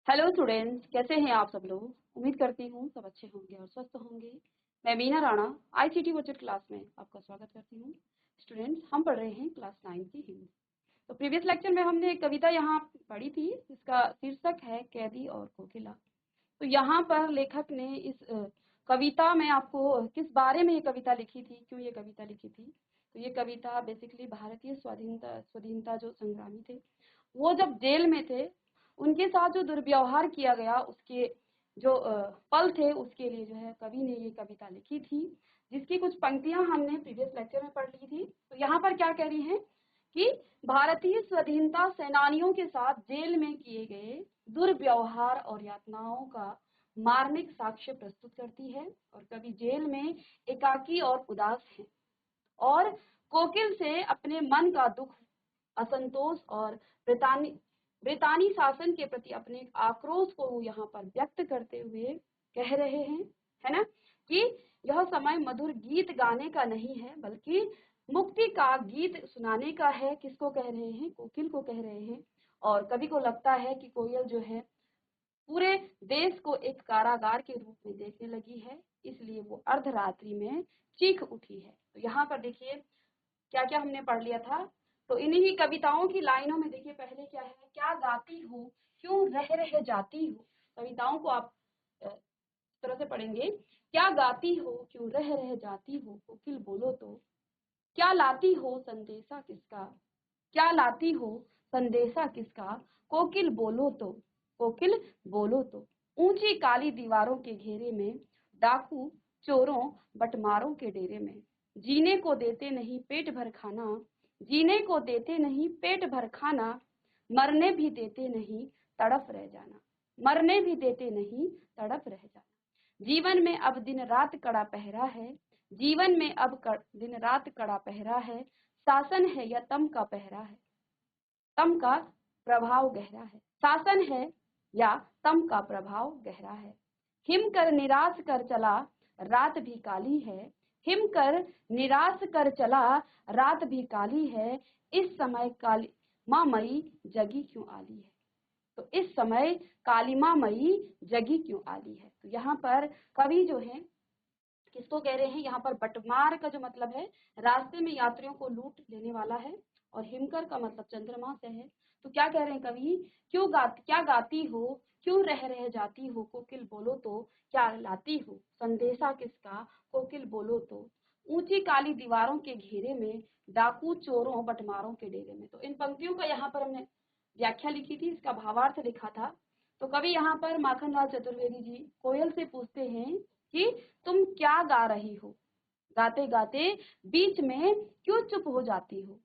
Hello students, कैसे हैं आप सब लोग। उम्मीद करती हूँ सब अच्छे होंगे और स्वस्थ होंगे। मैं Meena Rana ICT budget class में आपका स्वागत करती हूँ। स्टूडेंट्स, हम पढ़ रहे हैं क्लास 9 की हिंदी। तो प्रीवियस लेक्चर में हमने एक कविता यहाँ पढ़ी थी जिसका शीर्षक है कैदी और कोकिला। तो यहाँ पर लेखक ने इस कविता में आपको किस बारे में ये कविता लिखी थी, क्यों ये कविता लिखी थी। तो ये कविता बेसिकली भारतीय स्वाधीनता जो संग्रामी थे, वो जब जेल में थे, उनके साथ जो दुर्व्यवहार किया गया उसके जो पल थे, उसके लिए जो है कवि ने ये कविता लिखी थी, जिसकी कुछ पंक्तियां हमने प्रीवियस लेक्चर में पढ़ ली थी। तो यहाँ पर क्या कह रही हैं कि भारतीय स्वाधीनता सेनानियों के साथ जेल में किए गए दुर्व्यवहार और यातनाओं का मार्मिक साक्ष्य प्रस्तुत करती है। और कवि जेल में एकाकी और उदास है और कोकिल से अपने मन का दुख, असंतोष और ब्रितानी शासन के प्रति अपने आक्रोश को वो यहाँ पर व्यक्त करते हुए कह रहे हैं, है ना, कि यह समय मधुर गीत गाने का नहीं है बल्कि मुक्ति का गीत सुनाने का है। किसको कह रहे हैं? कोकिल को कह रहे हैं। और कवि को लगता है कि कोयल जो है पूरे देश को एक कारागार के रूप में देखने लगी है, इसलिए वो अर्धरात्रि में चीख उठी है। तो यहाँ पर देखिए क्या क्या हमने पढ़ लिया था। तो इन्हीं कविताओं की लाइनों में देखिए पहले क्या है, क्या गाती हो क्यों रह रह जाती हो। कविताओं को आप इस तरह से पढ़ेंगे, क्या गाती हो क्यों रह रह जाती हो, कोकिल बोलो तो क्या लाती हो संदेशा किसका, क्या लाती हो संदेशा किसका, कोकिल बोलो तो, कोकिल बोलो तो। ऊंची काली दीवारों के घेरे में, डाकू चोरों बटमारों के डेरे में, जीने को देते नहीं पेट भर खाना, जीने को देते नहीं पेट भर खाना, मरने भी देते नहीं तड़प रह जाना, मरने भी देते नहीं तड़प रह जाना। जीवन में अब दिन रात कड़ा पहरा है, जीवन में अब दिन रात कड़ा पहरा है, शासन है या तम का पहरा है, तम का प्रभाव गहरा है, शासन है या तम का प्रभाव गहरा है। हिम कर निराश कर चला रात भी काली है, हिम कर निराश कर चला रात भी काली है, इस समय काली माँ मई जगी क्यों आली है। तो इस समय कालिमा मई जगी क्यों आली है। तो यहाँ पर कवि जो है किसको कह रहे हैं, यहाँ पर बटमार का जो मतलब है रास्ते में यात्रियों को लूट लेने वाला है, और हिमकर का मतलब चंद्रमा से है। तो क्या कह रहे हैं कवि, क्या गाती हो क्यों रह रह जाती हो, कोकिल बोलो तो क्या लाती हो संदेशा किसका, कोकिल बोलो तो ऊंची काली दीवारों के घेरे में, डाकू चोरों बटमारों के डेरे में। तो इन पंक्तियों का यहाँ पर हमने व्याख्या लिखी थी, इसका भावार्थ लिखा था। तो कवि यहाँ पर माखनलाल चतुर्वेदी जी कोयल से पूछते हैं कि तुम क्या गा रही हो, गाते गाते बीच में क्यों चुप हो जाती हो।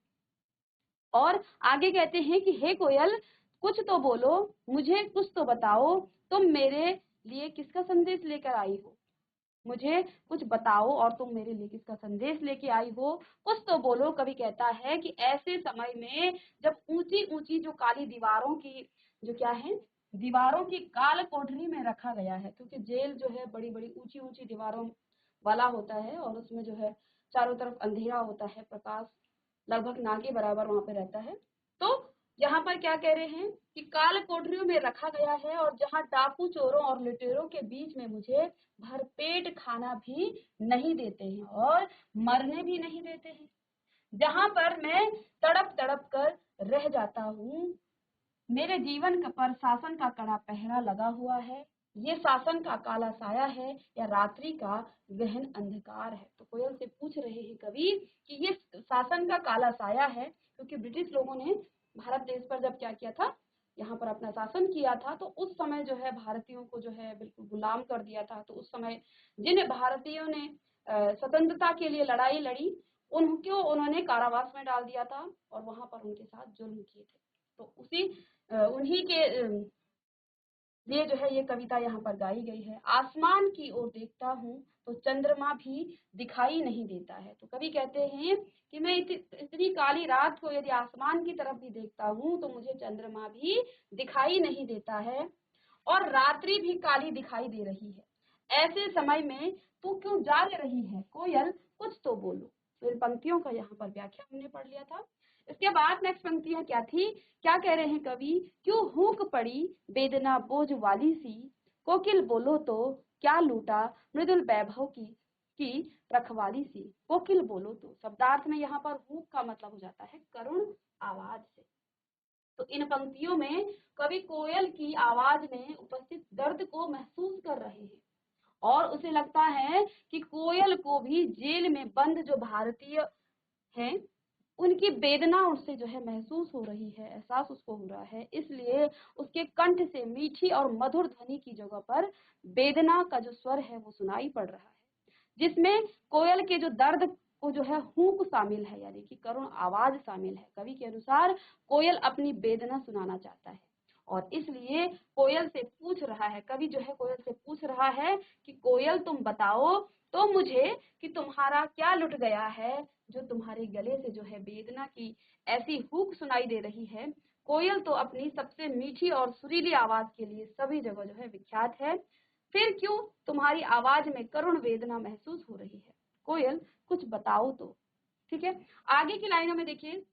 और आगे कहते हैं कि हे कोयल, कुछ तो बोलो, मुझे कुछ तो बताओ, तुम मेरे लिए किसका संदेश लेकर आई हो, मुझे कुछ बताओ और तुम मेरे लिए किसका संदेश लेके आई हो, कुछ तो बोलो। कवि कहता है कि ऐसे समय में जब ऊंची ऊंची जो काली दीवारों की जो क्या है, दीवारों की काल कोठरी में रखा गया है, क्योंकि जेल जो है बड़ी बड़ी ऊंची ऊंची दीवारों वाला होता है और उसमें जो है चारों तरफ अंधेरा होता है, प्रकाश लगभग ना के बराबर वहां पे रहता है। तो यहाँ पर क्या कह रहे हैं कि काल कोठरियों में रखा गया है, और जहाँ डाकू चोरों और लुटेरों के बीच में मुझे भरपेट खाना भी नहीं देते हैं और मरने भी नहीं देते हैं, जहां पर मैं तड़प तड़प कर रह जाता हूँ। मेरे जीवन पर शासन का कड़ा पहरा लगा हुआ है, ये शासन का काला साया है या रात्रि का गहन अंधकार है। तो कोयल से पूछ रहे हैं कवि कि ये शासन का काला साया है, क्योंकि ब्रिटिश लोगों ने भारत देश पर जब क्या किया था, यहाँ पर अपना शासन किया था, तो उस समय जो है भारतीयों को जो है बिल्कुल गुलाम कर दिया था। तो उस समय जिन भारतीयों ने स्वतंत्रता के लिए लड़ाई लड़ी, उनको उन्होंने कारावास में डाल दिया था और वहां पर उनके साथ जुल्म किए थे। तो उन्हीं के लिए जो है ये कविता यहाँ पर गाई गई है। आसमान की ओर देखता हूँ तो चंद्रमा भी दिखाई नहीं देता है। तो कवि कहते हैं कि मैं इतनी काली रात को यदि आसमान की तरफ भी देखता हूँ तो मुझे चंद्रमा भी दिखाई नहीं देता है और रात्रि भी काली दिखाई दे रही है। ऐसे समय में तू क्यों जाग रही है कोयल, कुछ तो बोलो। तो इन पंक्तियों का यहाँ पर व्याख्या हमने पढ़ लिया था। इसके बाद नेक्स्ट पंक्तियां क्या थी, क्या कह रहे हैं कवि, क्यों हूक पड़ी वेदना बोझ वाली सी, कोकिल बोलो तो क्या लूटा मृदुल वैभव की रखवाली सी। कोकिल बोलो तो शब्दार्थ में यहाँ पर हूक का मतलब हो जाता है करुण आवाज से। तो इन पंक्तियों में कवि कोयल की आवाज में उपस्थित दर्द को महसूस कर रहे हैं और उसे लगता है कि कोयल को भी जेल में बंद जो भारतीय हैं उनकी वेदना उससे जो है महसूस हो रही है, एहसास उसको हो रहा है, इसलिए उसके कंठ से मीठी और मधुर ध्वनि की जगह पर वेदना का जो स्वर है वो सुनाई पड़ रहा है, जिसमें कोयल के जो दर्द को जो है हूक शामिल है, यानी कि करुण आवाज शामिल है। कवि के अनुसार कोयल अपनी वेदना सुनाना चाहता है और इसलिए कोयल से पूछ रहा है, कवि जो है कोयल से पूछ रहा है कि कोयल तुम बताओ तो मुझे कि तुम्हारा क्या लुट गया है जो तुम्हारे गले से जो है वेदना की ऐसी हूक सुनाई दे रही है। कोयल तो अपनी सबसे मीठी और सुरीली आवाज के लिए सभी जगह जो है विख्यात है, फिर क्यों तुम्हारी आवाज में करुण वेदना महसूस हो रही है, कोयल कुछ बताओ तो। ठीक है, आगे की लाइनों में देखिए,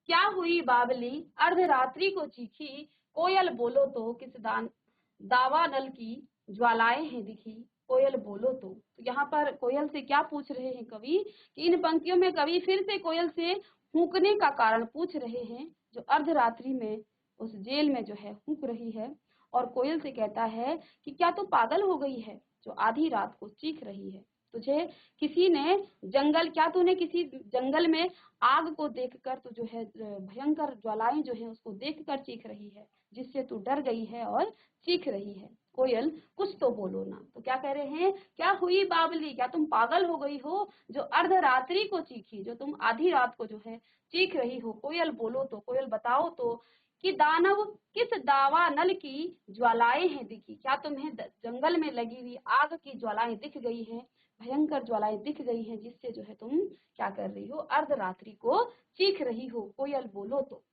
क्या हुई बावली अर्धरात्रि को चीखी, कोयल बोलो तो किस दावा नल की ज्वालाएं हैं दिखी, कोयल बोलो तो। यहाँ पर कोयल से क्या पूछ रहे हैं कवि, कि इन पंक्तियों में कवि फिर से कोयल से हूकने का कारण पूछ रहे हैं, जो अर्धरात्रि में उस जेल में जो है हूक रही है, और कोयल से कहता है कि क्या तू पागल हो गई है जो आधी रात को चीख रही है, तुझे किसी ने क्या तूने किसी जंगल में आग को देखकर तू जो है भयंकर ज्वालाएं जो है उसको देखकर चीख रही है, जिससे तू डर गई है और चीख रही है, कोयल कुछ तो बोलो ना। तो क्या कह रहे हैं, क्या हुई बावली, क्या तुम पागल हो गई हो जो अर्धरात्रि को चीखी, जो तुम आधी रात को जो है चीख रही हो, कोयल बोलो तो, कोयल बताओ तो कि दानव किस दावा नल की ज्वालाएं हैं दिखी, क्या तुम्हें जंगल में लगी हुई आग की ज्वालाएं दिख गई हैं, भयंकर ज्वालाएं दिख गई हैं, जिससे जो है तुम क्या कर रही हो, अर्धरात्रि को चीख रही हो, कोयल बोलो तो।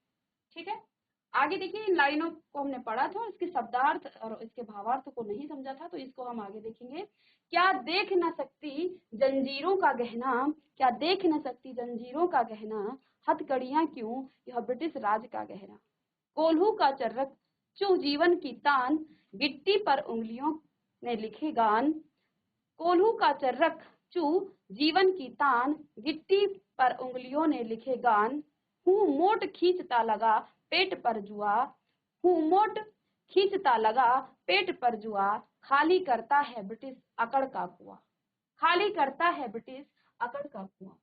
ठीक है, आगे देखिए, इन लाइनों को हमने पढ़ा था, इसके शब्दार्थ और इसके भावार्थ को नहीं समझा था, तो इसको हम आगे देखेंगे। क्या देख न सकती जंजीरों का गहना, क्या देख न सकती जंजीरों का गहना, हथकड़ियां क्यों यह ब्रिटिश राज का गहना, कोल्हू का चर्रक चू जीवन की तान, गिट्टी पर उंगलियों ने लिखे गान, कोल्हू का चर्रक चू जीवन की तान, गिट्टी पर उंगलियों ने लिखे गान, हूँ मोट खींचता लगा पेट पर जुआ, हूँ मोट खींचता लगा पेट पर जुआ, खाली करता है ब्रिटिश अकड़ का कुआं, खाली करता है ब्रिटिश अकड़ का कुआं।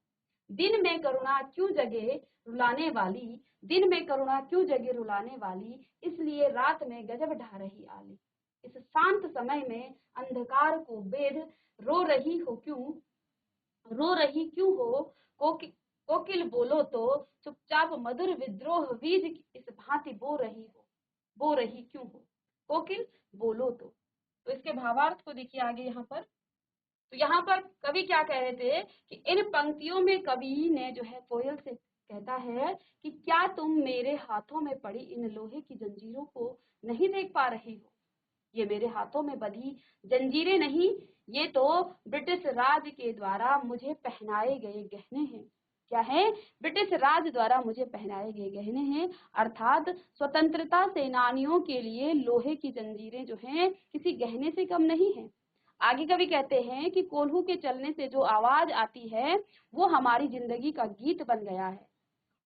दिन में करुणा क्यों जगे रुलाने वाली, दिन में करुणा क्यों जगे रुलाने वाली, इसलिए रात में गजब ढा रही आली, इस शांत समय में अंधकार को बेध रो रही हो क्यों, रो रही क्यों हो, कोकिल बोलो तो चुपचाप मधुर विद्रोह बीज इस भांति बो रही क्यों हो, कोकिल बोलो तो इसके भावार्थ को देखिए आगे यहाँ पर। तो यहाँ पर कवि क्या कह रहे थे कि इन पंक्तियों में कवि ने जो है कोयल से कहता है कि क्या तुम मेरे हाथों में पड़ी इन लोहे की जंजीरों को नहीं देख पा रही हो, ये मेरे हाथों में बंधी जंजीरें नहीं, ये तो ब्रिटिश राज के द्वारा मुझे पहनाए गए गहने हैं। क्या है, ब्रिटिश राज द्वारा मुझे पहनाए गए गहने हैं, अर्थात स्वतंत्रता सेनानियों के लिए लोहे की जंजीरें जो हैं किसी गहने से कम नहीं है। आगे कवि कहते हैं कि कोल्हू के चलने से जो आवाज आती है वो हमारी जिंदगी का गीत बन गया है,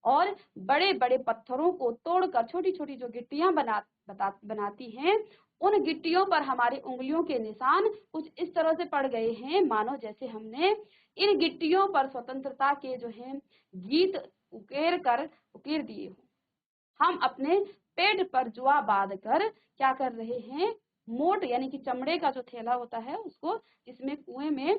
और बड़े बड़े पत्थरों को तोड़कर छोटी छोटी जो गिट्टियां बनाती हैं, उन गिट्टियों पर हमारी उंगलियों के निशान कुछ इस तरह से पड़ गए हैं, मानो जैसे हमने इन गिट्टियों पर स्वतंत्रता के जो है गीत उकेर दिए हो। हम अपने पेट पर जुआ बांध कर क्या कर रहे हैं, मोट यानी कि चमड़े का जो थैला होता है उसको, जिसमें कुएं में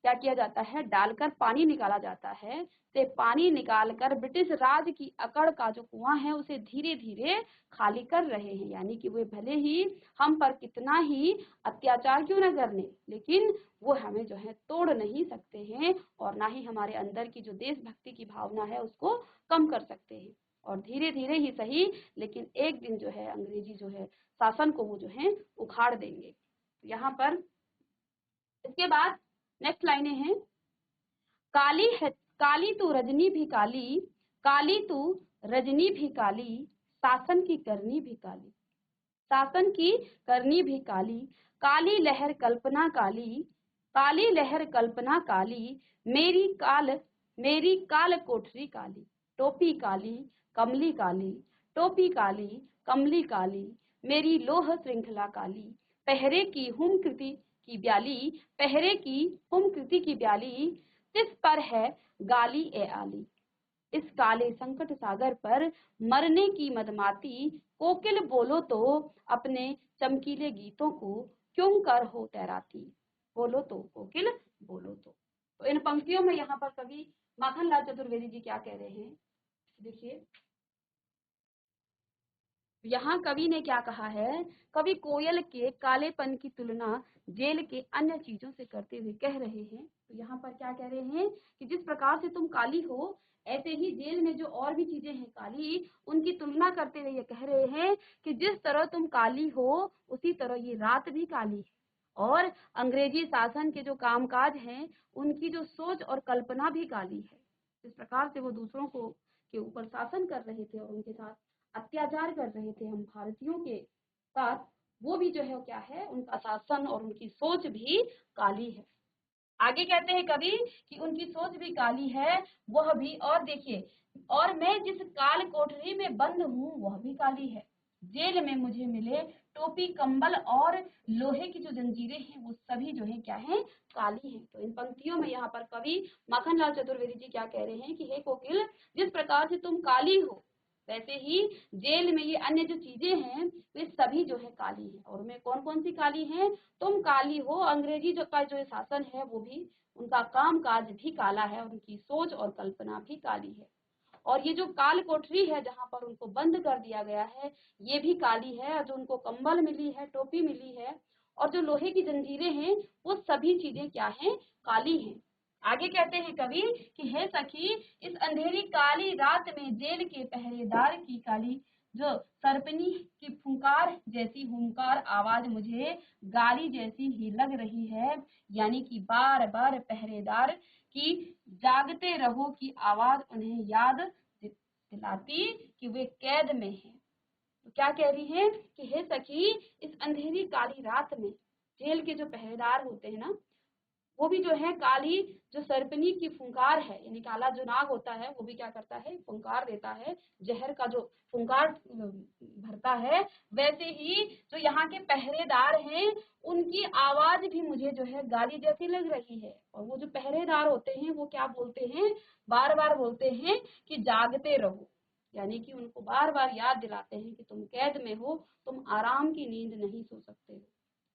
क्या किया जाता है, डालकर पानी निकाला जाता है, से पानी निकालकर ब्रिटिश राज की अकड़ का जो कुआं है उसे धीरे धीरे खाली कर रहे हैं, यानी कि वे भले ही हम पर कितना ही अत्याचार क्यों न करने, लेकिन वो हमें जो है तोड़ नहीं सकते हैं, और ना ही हमारे अंदर की जो देशभक्ति की भावना है उसको कम कर सकते हैं, और धीरे धीरे ही सही लेकिन एक दिन जो है अंग्रेजी जो है शासन को वो जो है उखाड़ देंगे। यहाँ पर इसके बाद नेक्स्ट लाइनें हैं, काली है काली तू रजनी भी काली, काली तू रजनी भी काली, शासन की करनी भी काली, शासन की करनी भी काली, काली लहर कल्पना काली, काली लहर कल्पना काली, मेरी काल कोठरी काली, टोपी काली कमली काली, टोपी काली कमली काली, मेरी लोह श्रृंखला काली, पहरे की हुम कृति की ब्याली, पहरे की हुम कृति की ब्याली, तिस पर है गाली ए आली, इस काले संकट सागर पर मरने की मदमाती, कोकिल बोलो तो अपने चमकीले गीतों को क्यों कर हो तैराती, बोलो तो कोकिल बोलो तो इन पंक्तियों में यहाँ पर कवि माखनलाल चतुर्वेदी जी क्या कह रहे हैं, देखिए यहाँ कवि ने क्या कहा है। कवि कोयल के कालेपन की तुलना जेल के अन्य चीजों से करते हुए कह रहे हैं। तो यहाँ पर क्या कह रहे हैं कि जिस प्रकार से तुम काली हो, ऐसे ही जेल में जो और भी चीजें हैं काली, उनकी तुलना करते हुए ये कह रहे हैं कि जिस तरह तुम काली हो, उसी तरह ये रात भी काली है। और अंग्रेजी शासन के जो कामकाज हैं, उनकी जो सोच और कल्पना भी काली है। जिस प्रकार से वो दूसरों को के ऊपर शासन कर रहे थे और उनके साथ अत्याचार कर रहे थे हम भारतीयों के साथ, वो भी जो है क्या है, उनका शासन और उनकी सोच भी काली है। आगे कहते हैं कवि कि उनकी सोच भी काली है, वह भी, और देखिए, और मैं जिस काल कोठरी में बंद हूँ वह भी काली है, जेल में मुझे मिले टोपी कंबल और लोहे की जो जंजीरें हैं वो सभी जो है क्या है, काली हैं। तो इन पंक्तियों में यहाँ पर कवि माखनलाल चतुर्वेदी जी क्या कह रहे हैं कि हे कोकिल, जिस प्रकार से तुम काली हो, वैसे ही जेल में ये अन्य जो चीजें हैं वे सभी जो है काली हैं। और मैं कौन कौन सी काली हैं, तुम काली हो, अंग्रेजी जो का जो शासन है वो भी, उनका काम काज भी काला है, उनकी सोच और कल्पना भी काली है। और ये जो काल कोठरी है जहाँ पर उनको बंद कर दिया गया है, ये भी काली है। और जो उनको कंबल मिली है, टोपी मिली है, और जो लोहे की जंजीरें हैं, वो सभी चीजें क्या हैं, काली हैं। आगे कहते हैं कवि कि हे सखी, इस अंधेरी काली रात में जेल के पहरेदार की काली जो सरपनी की फुंकार जैसी हुंकार आवाज मुझे गाली जैसी ही लग रही है, यानी कि बार बार पहरेदार की जागते रहो की आवाज उन्हें याद दिलाती कि वे कैद में हैं। तो क्या कह रही है कि हे सखी, इस अंधेरी काली रात में जेल के जो पहरेदार होते हैं ना, वो भी जो है काली जो सर्पनी की फुंकार है, यानी काला जो नाग होता है वो भी क्या करता है, फुंकार देता है, जहर का जो फुंकार भरता है, वैसे ही जो यहाँ के पहरेदार हैं उनकी आवाज भी मुझे जो है गाली जैसी लग रही है। और वो जो पहरेदार होते हैं वो क्या बोलते हैं, बार बार बोलते हैं कि जागते रहो, यानी कि उनको बार बार याद दिलाते हैं कि तुम कैद में हो, तुम आराम की नींद नहीं सो सकते हो।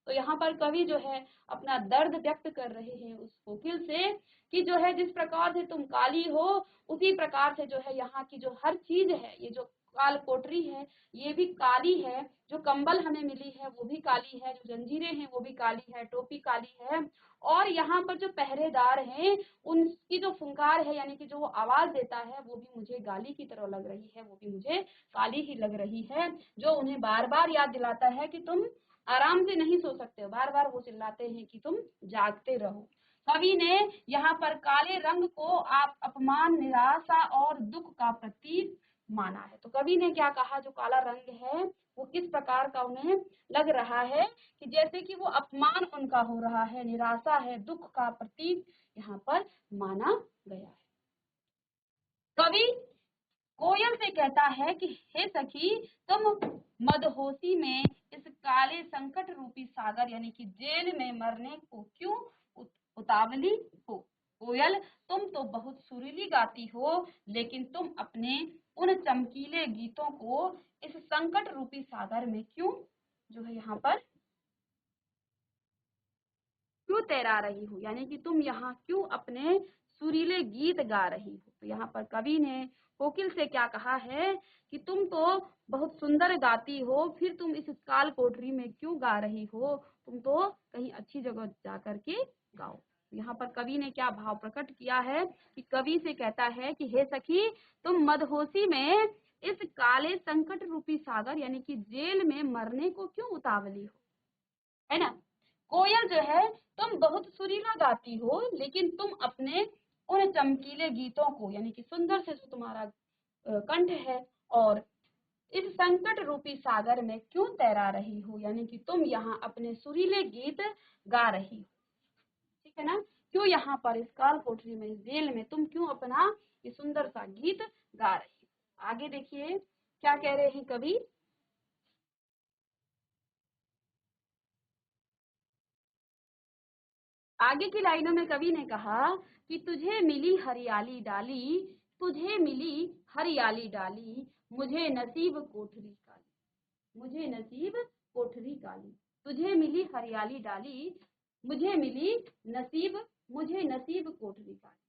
तो यहाँ पर कवि जो है अपना दर्द व्यक्त कर रहे हैं उस कोकिल से कि जो है जिस प्रकार से तुम काली हो, उसी प्रकार से जो है यहाँ की जो हर चीज है, ये जो काल कोठरी है ये भी काली है, जो कंबल हमें मिली है वो भी काली है, जो जंजीरें हैं वो भी काली है, टोपी काली है, और यहाँ पर जो पहरेदार हैं उनकी जो फुंकार है, यानी कि जो वो आवाज देता है, वो भी मुझे गाली की तरह लग रही है, वो भी मुझे काली ही लग रही है, जो उन्हें बार बार याद दिलाता है कि तुम आराम से नहीं सो सकते हो, बार बार वो चिल्लाते हैं कि तुम जागते रहो। कवि ने यहाँ पर काले रंग को आप अपमान, निराशा और दुख का प्रतीक माना है। तो कवि ने क्या कहा, जो काला रंग है वो किस प्रकार का उन्हें लग रहा है कि जैसे कि वो अपमान उनका हो रहा है, निराशा है, दुख का प्रतीक यहाँ पर माना गया है। कवि कोयल से कहता है कि हे सखी, तुम मदहोशी में इस काले संकट रूपी सागर यानी कि जेल में मरने को क्यों उतावली हो। कोयल, तुम तो बहुत सुरीली गाती हो, लेकिन तुम अपने उन चमकीले गीतों को इस संकट रूपी सागर में क्यों जो है यहाँ पर क्यों तैरा रही हो, यानी कि तुम यहाँ क्यों अपने सुरीले गीत गा रही हो। तो यहाँ पर कवि ने कोकिल से क्या कहा है कि तुम तो बहुत सुंदर गाती हो, फिर तुम इस काल कोठरी में क्यों गा रही हो, तुम तो कहीं अच्छी जगह जा करके गाओ। यहाँ पर कवि ने क्या भाव प्रकट किया है कि कवि से कहता है कि हे सखी, तुम मदहोशी में इस काले संकट रूपी सागर यानी कि जेल में मरने को क्यों उतावली हो, है ना। कोयल जो है, तुम बहुत सुरीला गाती हो, लेकिन तुम अपने उन चमकीले गीतों को, यानी कि सुंदर से जो तुम्हारा कंठ है, और इस संकट रूपी सागर में क्यों तैरा रही हो, यानी कि तुम यहाँ अपने सुरीले गीत गा रही हो, ठीक है ना। क्यों यहाँ पर इस काल कोठरी में, इस जेल में तुम क्यों अपना ये सुंदर सा गीत गा रही हो। आगे देखिए क्या कह रहे हैं कवि। आगे की लाइनों में कवि ने कहा कि तुझे मिली हरियाली डाली, तुझे मिली हरियाली डाली, मुझे नसीब कोठरी काली, मुझे नसीब कोठरी काली, तुझे मिली हरियाली डाली, मुझे मिली नसीब, मुझे नसीब कोठरी काली,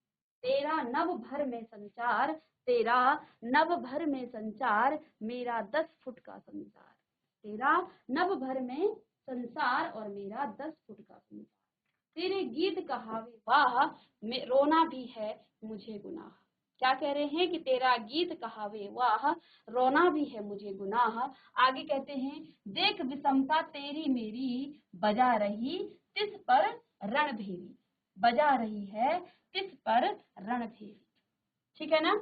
तेरा नभ भर में संचार, तेरा नभ भर में संचार, मेरा 10 फुट का संसार, तेरा नभ भर में संसार और मेरा 10 फुट का संसार, तेरे गीत कहावे वाह, में रोना भी है मुझे गुनाह। क्या कह रहे हैं कि तेरा गीत कहावे वाह, रोना भी है मुझे गुनाह। आगे कहते हैं देख विषमता तेरी मेरी, बजा रही तिस पर रण भेरी, बजा रही है तिस पर रण भेरी, ठीक है ना।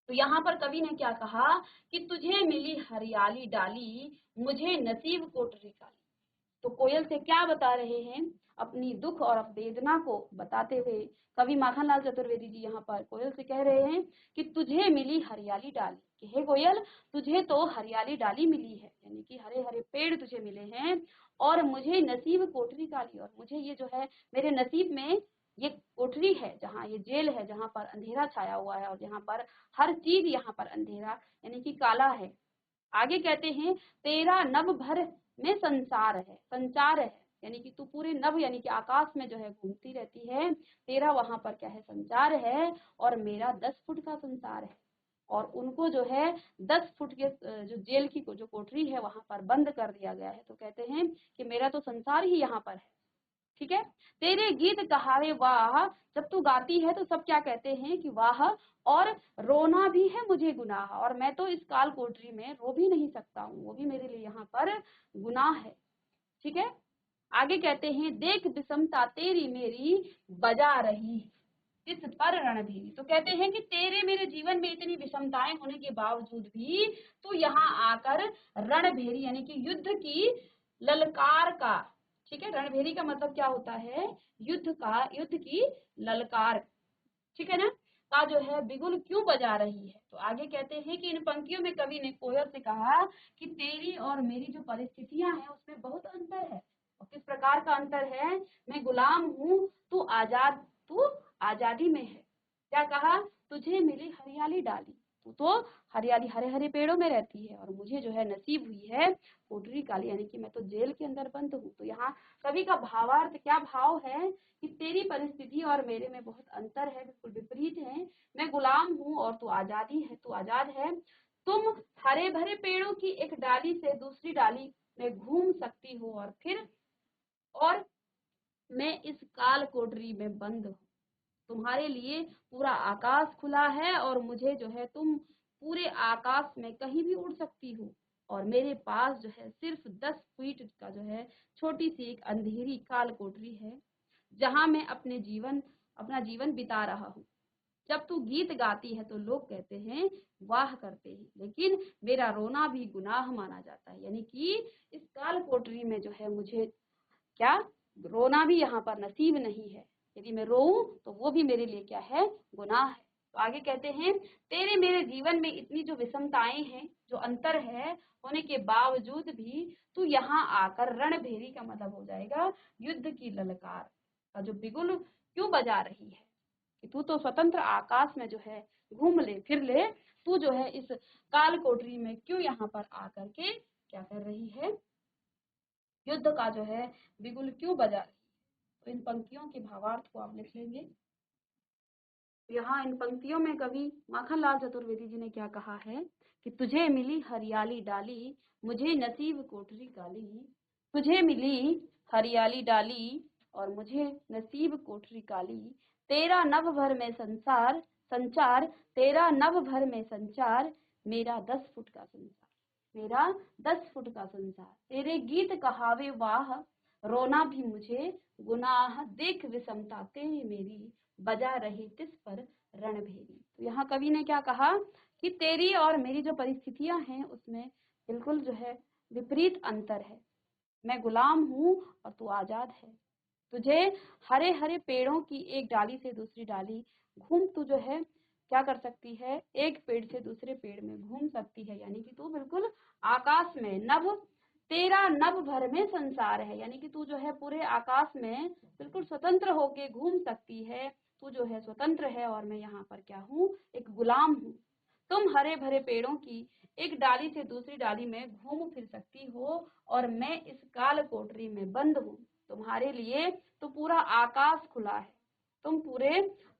तो यहाँ पर कवि ने क्या कहा कि तुझे मिली हरियाली डाली, मुझे नसीब कोठरी काली। तो कोयल से क्या बता रहे हैं, अपनी दुख और वेदना को बताते हुए कवि माखनलाल चतुर्वेदी जी यहाँ पर कोयल से कह रहे हैं कि तुझे मिली हरियाली डाली, कि हे कोयल तुझे तो हरियाली डाली मिली है, यानी कि हरे हरे पेड़ तुझे मिले हैं, और मुझे नसीब कोठरी काली, और मुझे ये जो है मेरे नसीब में ये कोठरी है, जहाँ ये जेल है, जहाँ पर अंधेरा छाया हुआ है और जहाँ पर हर चीज यहाँ पर अंधेरा यानी कि काला है। आगे कहते हैं तेरा नभ भर में संसार है, संचार है, यानी कि तू पूरे नभ यानी कि आकाश में जो है घूमती रहती है, तेरा वहां पर क्या है संचार है, और मेरा 10 फुट का संसार है, और उनको जो है 10 फुट के जो जेल की जो कोठरी है वहां पर बंद कर दिया गया है। तो कहते हैं कि मेरा तो संसार ही यहाँ पर है, ठीक है। तेरे गीत कहावे वाह, जब तू गाती है तो सब क्या कहते हैं कि वाह, और रोना भी है मुझे गुनाह, और मैं तो इस काल कोठरी में रो भी नहीं सकता हूँ, वो भी मेरे लिए यहाँ पर गुनाह है, ठीक है। आगे कहते हैं देख विषमता तेरी मेरी, बजा रही इस पर रणभेरी। तो कहते हैं कि तेरे मेरे जीवन में इतनी विषमताएं होने के बावजूद भी तू यहाँ आकर रणभेरी यानी कि युद्ध की ललकार का, ठीक है, रणभेरी का मतलब क्या होता है, युद्ध का, युद्ध की ललकार, ठीक है ना, का जो है बिगुल क्यों बजा रही है। तो आगे कहते हैं कि इन पंक्तियों में कवि ने कोयल से कहा कि तेरी और मेरी जो परिस्थितियां हैं उसमें बहुत अंतर है। और किस प्रकार का अंतर है, मैं गुलाम हूँ, तू आजाद, तू आजादी में है। क्या कहा, तुझे मिली हरियाली डाली, तू तो हरियाली हरे हरे पेड़ों में रहती है, और मुझे जो है नसीब हुई है कोठरी काली, यानी कि मैं तो जेल के अंदर बंद हूँ। तो यहाँ कवि का भावार्थ क्या भाव है कि तेरी परिस्थिति और मेरे में बहुत अंतर है, बिल्कुल विपरीत है। मैं गुलाम हूँ और तू आजादी है, तू आजाद है। तुम हरे भरे पेड़ों की एक डाली से दूसरी डाली में घूम सकती हो, और मैं इस काल कोठरी में बंद हूँ। तुम्हारे लिए पूरा आकाश खुला है, और मुझे जो है तुम पूरे आकाश में कहीं भी उड़ सकती हो, और मेरे पास जो है सिर्फ 10 फीट का जो है छोटी सी एक अंधेरी काल कोठरी है, जहां मैं अपना जीवन बिता रहा हूँ। जब तू गीत गाती है तो लोग कहते हैं वाह करते हैं, लेकिन मेरा रोना भी गुनाह माना जाता है, यानी कि इस काल कोठरी में जो है मुझे क्या, रोना भी यहाँ पर नसीब नहीं है। यदि मैं रोऊं तो वो भी मेरे लिए क्या है, गुनाह है। तो आगे कहते हैं तेरे मेरे जीवन में इतनी जो विषमताएं हैं, जो अंतर है होने के बावजूद भी तू यहाँ आकर रणभेरी का मतलब हो जाएगा युद्ध की ललकार का जो बिगुल क्यों बजा रही है, कि तू तो स्वतंत्र आकाश में जो है घूम ले फिर ले, तू जो है इस काल कोठरी में क्यों यहाँ पर आकर के क्या कर रही है, युद्ध का जो है बिगुल क्यों बजा रही है। तो इन पंक्तियों के भावार्थ को आप लिख लेंगे। यहाँ इन पंक्तियों में कवि माखनलाल चतुर्वेदी जी ने क्या कहा है कि तुझे मिली हरियाली डाली, मुझे नसीब कोठरी काली, तुझे मिली हरियाली डाली और मुझे नसीब कोठरी काली, तेरा नभ भर में संसार संचार, तेरा नभ भर में संचार, मेरा 10 फुट का संसार, मेरा 10 फुट का संसार, तेरे गीत कहावे वाह, रोना भी मुझे गुनाह, देख विषमता तेरी मेरी, बजा रही तिस पर रणभेरी। तो यहाँ कवि ने क्या कहा कि तेरी और मेरी जो परिस्थितियां हैं उसमें बिल्कुल जो है विपरीत अंतर है। मैं गुलाम हूँ और तू आजाद है। तुझे हरे हरे पेड़ों की एक डाली से दूसरी डाली घूम तू जो है क्या कर सकती है, एक पेड़ से दूसरे पेड़ में घूम सकती है। यानी कि तू बिल्कुल आकाश में नभ, तेरा नभ भर में संसार है। यानी कि तू जो है पूरे आकाश में बिल्कुल स्वतंत्र होके घूम सकती है। तू जो है स्वतंत्र है और मैं यहाँ पर क्या हूँ, एक गुलाम हूँ। तुम हरे भरे पेड़ों की एक डाली से दूसरी डाली में घूम फिर सकती हो और मैं इस काल कोठरी में बंद हूँ। तुम्हारे लिए तो पूरा आकाश खुला है। तुम पूरे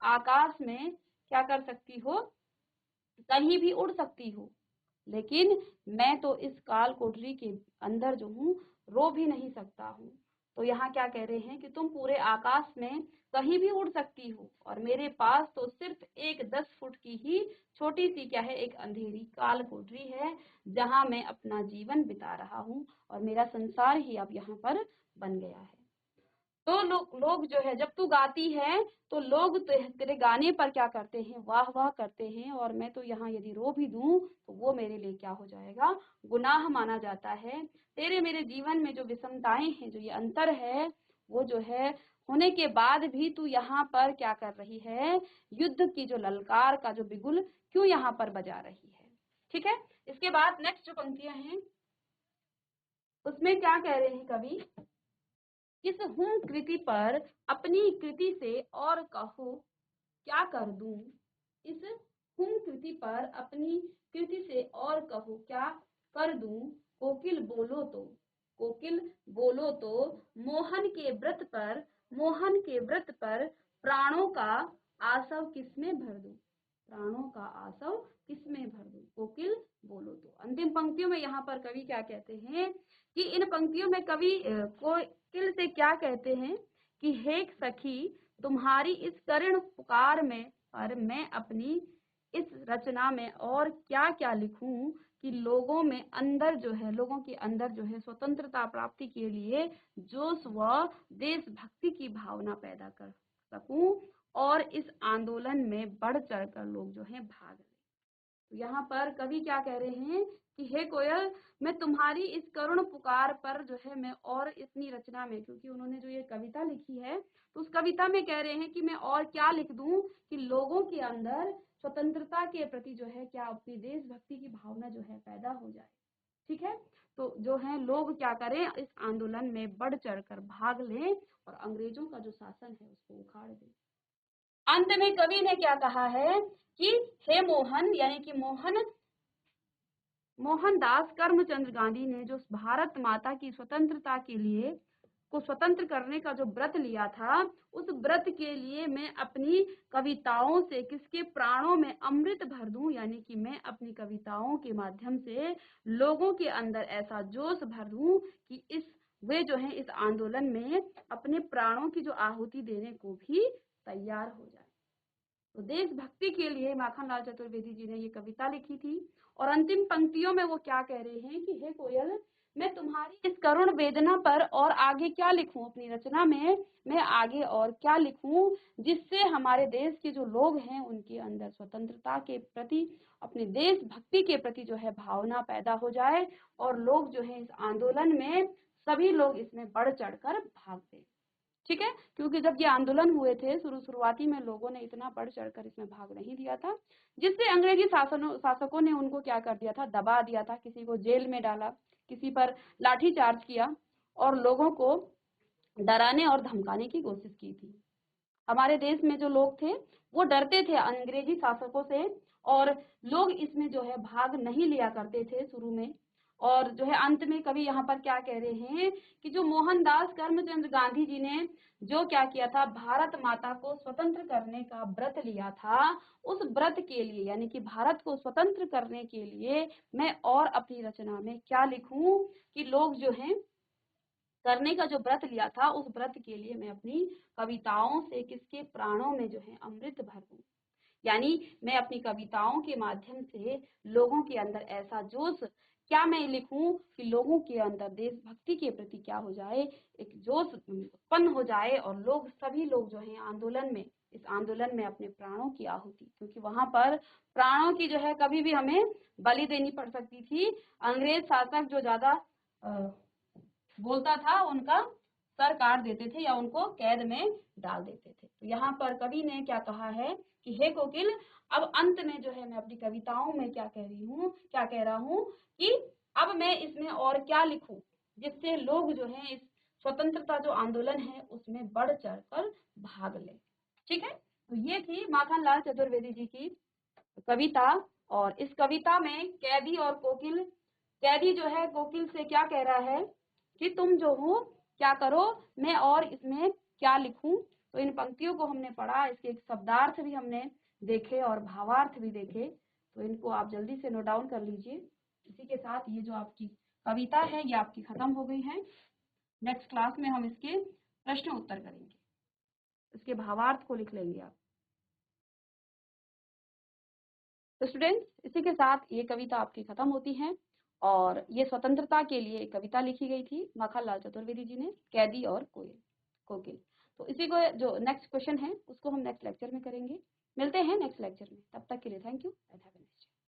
आकाश में क्या कर सकती हो, कहीं भी उड़ सकती हो। लेकिन मैं तो इस काल कोठरी के अंदर जो हूँ रो भी नहीं सकता हूँ। तो यहाँ क्या कह रहे हैं कि तुम पूरे आकाश में कहीं भी उड़ सकती हो और मेरे पास तो सिर्फ एक 10 फुट की ही छोटी सी क्या है, एक अंधेरी काल कोठरी है जहाँ मैं अपना जीवन बिता रहा हूँ और मेरा संसार ही अब यहाँ पर बन गया है। तो लोग जो है जब तू गाती है तो लोग तेरे गाने पर क्या करते हैं, वाह वाह करते हैं। और मैं तो यहाँ यदि रो भी दूं तो वो मेरे लिए क्या हो जाएगा, गुनाह माना जाता है। तेरे मेरे जीवन में जो विषमताएं हैं, जो ये अंतर है, वो जो है होने के बाद भी तू यहाँ पर क्या कर रही है, युद्ध की जो ललकार का जो बिगुल क्यों यहाँ पर बजा रही है। ठीक है, इसके बाद नेक्स्ट जो पंक्तियां हैं उसमें क्या कह रहे हैं कवि, इस हूँ कृति पर अपनी कृति से और कहो क्या कर दूं। इस हूँ कृति पर अपनी कृति से और कहो क्या कर दूं। कोकिल बोलो तो, कोकिल बोलो तो मोहन के व्रत पर, मोहन के व्रत पर प्राणों का आसव किसमें भर दूं। प्राणों का आसव किसमें भर दूं, कोकिल बोलो तो। अंतिम पंक्तियों में यहाँ पर कवि क्या कहते हैं कि इन पंक्तियों में कवि कोकिल से क्या कहते हैं कि हे सखी, तुम्हारी इस करुण पुकार में पर मैं अपनी इस रचना में और क्या क्या लिखूं कि लोगों में अंदर जो है, लोगों के अंदर जो है स्वतंत्रता प्राप्ति के लिए जोश व देशभक्ति की भावना पैदा कर सकूं और इस आंदोलन में बढ़ चढ़कर लोग जो है भाग लें। तो यहाँ पर कवि क्या कह रहे हैं कि हे कोयल, मैं तुम्हारी इस करुण पुकार पर जो है मैं और इतनी रचना में, क्योंकि उन्होंने जो ये कविता लिखी है तो उस कविता में कह रहे हैं कि मैं और क्या लिख दूं कि लोगों के अंदर स्वतंत्रता के प्रति जो है क्या अपनी देशभक्ति की भावना जो है पैदा हो जाए। ठीक है, तो जो है लोग क्या करें, इस आंदोलन में बढ़ चढ़कर भाग लें और अंग्रेजों का जो शासन है उसको उखाड़ दें। अंत में कवि ने क्या कहा है कि हे मोहन, यानी कि मोहनदास करमचंद गांधी ने जो भारत माता की स्वतंत्रता के लिए को स्वतंत्र करने का जो व्रत लिया था, उस व्रत के लिए मैं अपनी कविताओं से किसके प्राणों में अमृत भर दूं। यानी कि मैं अपनी कविताओं के माध्यम से लोगों के अंदर ऐसा जोश भर दूं कि वे जो है इस आंदोलन में अपने प्राणों की जो आहुति देने को भी तैयार हो जाए। तो देशभक्ति के लिए माखनलाल चतुर्वेदी जी ने ये कविता लिखी थी। और अंतिम पंक्तियों में वो क्या कह रहे हैं कि हे कोयल, मैं तुम्हारी इस करुण वेदना पर और आगे क्या लिखूं, अपनी रचना में मैं आगे और क्या लिखूं जिससे हमारे देश के जो लोग हैं उनके अंदर स्वतंत्रता के प्रति, अपने देशभक्ति के प्रति जो है भावना पैदा हो जाए और लोग जो है इस आंदोलन में सभी लोग इसमें बढ़ चढ़कर भाग दें। ठीक है, क्योंकि जब ये आंदोलन हुए थे शुरुआती में लोगों ने इतना बढ़ चढ़कर इसमें भाग नहीं दिया था, जिससे अंग्रेजी शासकों ने उनको क्या कर दिया था, दबा दिया था, किसी को जेल में डाला, किसी पर लाठी चार्ज किया और लोगों को डराने और धमकाने की कोशिश की थी। हमारे देश में जो लोग थे वो डरते थे अंग्रेजी शासकों से और लोग इसमें जो है भाग नहीं लिया करते थे शुरू में। और जो है अंत में कवि यहाँ पर क्या कह रहे हैं कि जो मोहनदास करमचंद गांधी जी ने जो क्या किया था, भारत माता को स्वतंत्र करने का व्रत लिया था, उस व्रत के लिए यानी कि भारत को स्वतंत्र करने के लिए मैं और अपनी रचना में क्या लिखूं कि लोग जो है करने का जो व्रत लिया था उस व्रत के लिए मैं अपनी कविताओं से किसके प्राणों में जो है अमृत भर दूं। यानी मैं अपनी कविताओं के माध्यम से लोगों के अंदर ऐसा जोश क्या मैं लिखूं कि लोगों के अंदर देशभक्ति के प्रति क्या हो जाए, एक जोश उत्पन्न हो जाए और लोग सभी लोग जो है आंदोलन में इस आंदोलन में अपने प्राणों की आहुति, क्योंकि वहां पर प्राणों की जो है कभी भी हमें बलि देनी पड़ सकती थी। अंग्रेज शासक जो ज्यादा बोलता था उनका सर काट देते थे या उनको कैद में डाल देते थे। तो यहाँ पर कवि ने क्या कहा है कि हे कोकिल, अब अंत में जो है मैं अपनी कविताओं में क्या कह रहा हूँ कि अब मैं इसमें और क्या लिखूं जिससे लोग जो है इस स्वतंत्रता जो आंदोलन है उसमें बढ़ चढ़ कर भाग ले। ठीक है, तो ये थी माखनलाल चतुर्वेदी जी की कविता। और इस कविता में कैदी और कोकिल, कैदी जो है कोकिल से क्या कह रहा है कि तुम जो हो क्या करो, मैं और इसमें क्या लिखूं। तो इन पंक्तियों को हमने पढ़ा, इसके एक शब्दार्थ भी हमने देखे और भावार्थ भी देखे, तो इनको आप जल्दी से नोट डाउन कर लीजिए। इसी के साथ ये जो आपकी कविता है ये आपकी खत्म हो गई है। नेक्स्ट क्लास में हम इसके प्रश्न उत्तर करेंगे, इसके भावार्थ को लिख लेंगे आप। तो स्टूडेंट्स, इसी के साथ ये कविता आपकी खत्म होती है। और ये स्वतंत्रता के लिए एक कविता लिखी गई थी माखनलाल चतुर्वेदी जी ने, कैदी और कोकिल। तो इसी को जो नेक्स्ट क्वेश्चन है उसको हम नेक्स्ट लेक्चर में करेंगे। मिलते हैं नेक्स्ट लेक्चर में, तब तक के लिए थैंक यू।